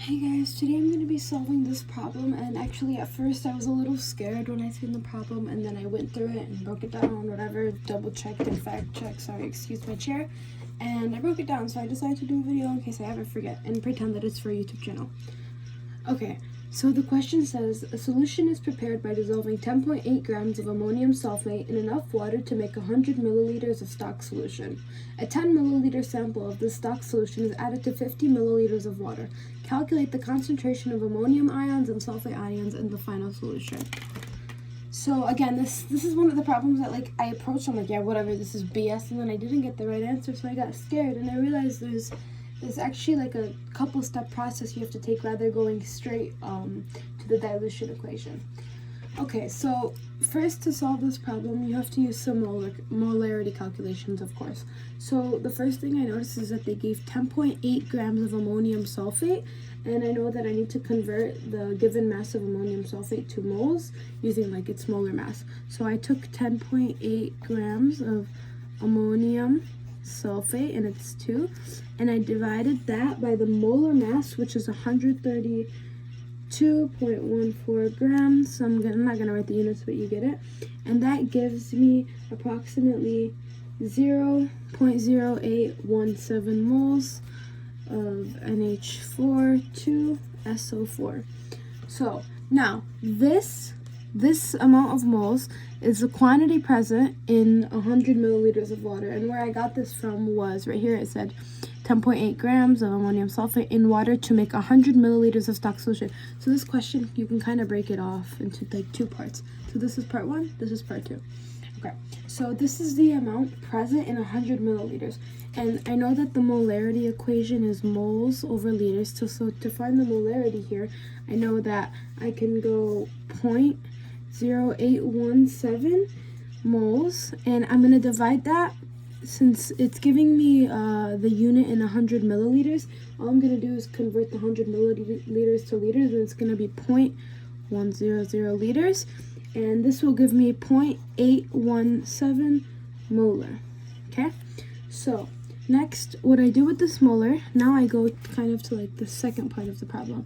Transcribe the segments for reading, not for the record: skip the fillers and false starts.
Hey guys, today I'm going to be solving this problem, and actually at first I was a little scared when I seen the problem, and then I went through it and broke it down, whatever, double checked and fact checked, sorry, excuse my chair, and I broke it down, so I decided to do a video in case I ever forget and pretend that it's for a YouTube channel. Okay, so the question says, a solution is prepared by dissolving 10.8 grams of ammonium sulfate in enough water to make 100 milliliters of stock solution. A 10 milliliter sample of the stock solution is added to 50 milliliters of water. Calculate the concentration of ammonium ions and sulfate ions in the final solution. So again, this is one of the problems that I approached. I'm like, yeah, whatever, this is BS, and then I didn't get the right answer, so I got scared, and I realized there's actually a couple step process you have to take rather going straight to the dilution equation. Okay, so first, to solve this problem, you have to use some molarity calculations, of course. So the first thing I noticed is that they gave 10.8 grams of ammonium sulfate, and I know that I need to convert the given mass of ammonium sulfate to moles using its molar mass. So I took 10.8 grams of ammonium sulfate, and it's 2, and I divided that by the molar mass, which is 132.14 grams. I'm not gonna write the units, but you get it. And that gives me approximately 0.0817 moles of NH4 to SO4. So now this amount of moles is the quantity present in 100 milliliters of water. And where I got this from was right here. It said 10.8 grams of ammonium sulfate in water to make 100 milliliters of stock solution. So this question, you can kind of break it off into two parts. So this is part 1, this is part 2. Okay, so this is the amount present in 100 milliliters. And I know that the molarity equation is moles over liters. So to find the molarity here, I know that I can go 0.0817 moles, and I'm going to divide that. Since it's giving me the unit in 100 milliliters, all I'm going to do is convert the 100 milliliters to liters, and it's going to be 0.100 liters, and this will give me 0.817 molar. Okay, so next, what I do with this molar, now I go kind of to the second part of the problem.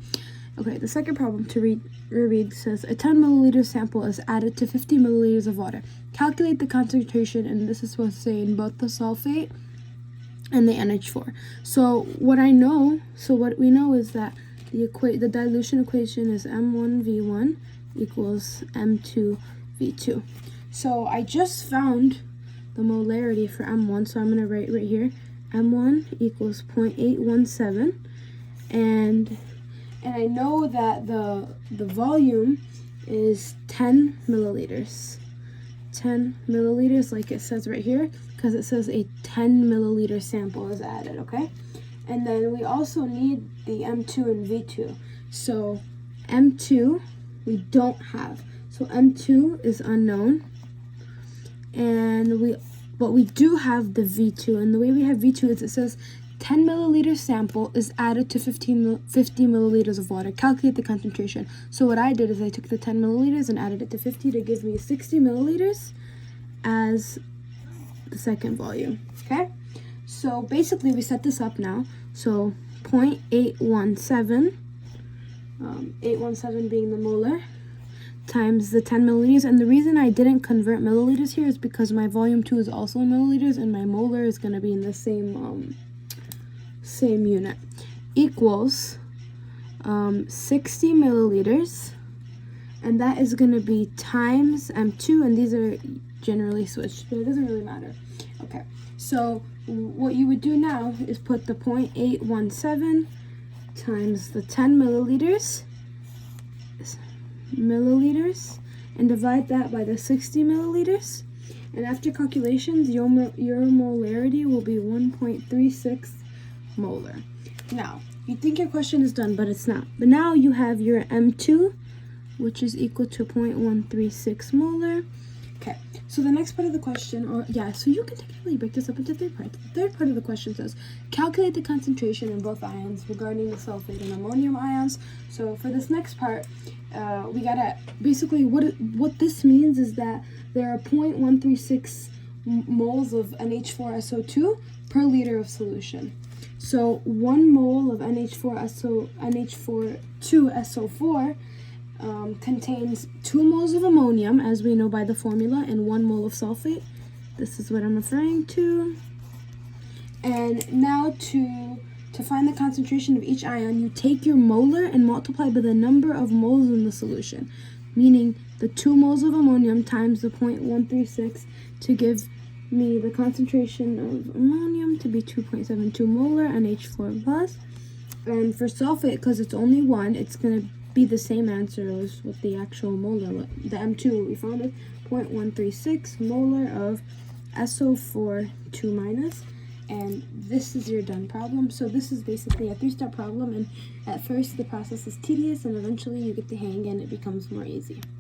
Okay, the second problem to reread says, a 10 milliliter sample is added to 50 milliliters of water. Calculate the concentration, and this is supposed to say in both the sulfate and the NH4. So what we know is that the dilution equation is M1V1 equals M2V2. So I just found the molarity for M1, so I'm going to write right here, M1 equals 0.817, and I know that the volume is 10 milliliters. 10 milliliters, like it says right here, because it says a 10 milliliter sample is added, okay? And then we also need the M2 and V2. So M2, we don't have. So M2 is unknown. But we do have the V2. And the way we have V2 is it says 10 milliliter sample is added to 50 milliliters of water. Calculate the concentration. So what I did is I took the 10 milliliters and added it to 50 to give me 60 milliliters as the second volume. Okay? So basically we set this up now. So 0.817, 817 being the molar, times the 10 milliliters. And the reason I didn't convert milliliters here is because my volume 2 is also in milliliters, and my molar is going to be in the same unit, equals 60 milliliters, and that is going to be times M2, and these are generally switched, but it doesn't really matter. Okay, so what you would do now is put the 0.817 times the 10 milliliters and divide that by the 60 milliliters, and after calculations your molarity will be 1.36 molar. Now, you think your question is done, but it's not. But now you have your M2, which is equal to 0.136 molar. Okay, so the next part of the question, so you can technically break this up into 3 parts. The third part of the question says, calculate the concentration in both ions regarding the sulfate and ammonium ions. So for this next part, we gotta, basically what this means is that there are 0.136 moles of NH4SO2 per liter of solution. So 1 mole of NH4 contains 2 moles of ammonium, as we know by the formula, and 1 mole of sulfate. This is what I'm referring to. And now to find the concentration of each ion, you take your molar and multiply by the number of moles in the solution, meaning the 2 moles of ammonium times the 0.136 to give me the concentration of ammonium to be 2.72 molar NH4 plus. And for sulfate, because it's only 1, it's going to be the same answer as with the actual molar. The M2 we found is 0.136 molar of SO4 2 minus. And this is your done problem. So this is basically a 3-step problem, and at first the process is tedious, and eventually you get the hang and it becomes more easy.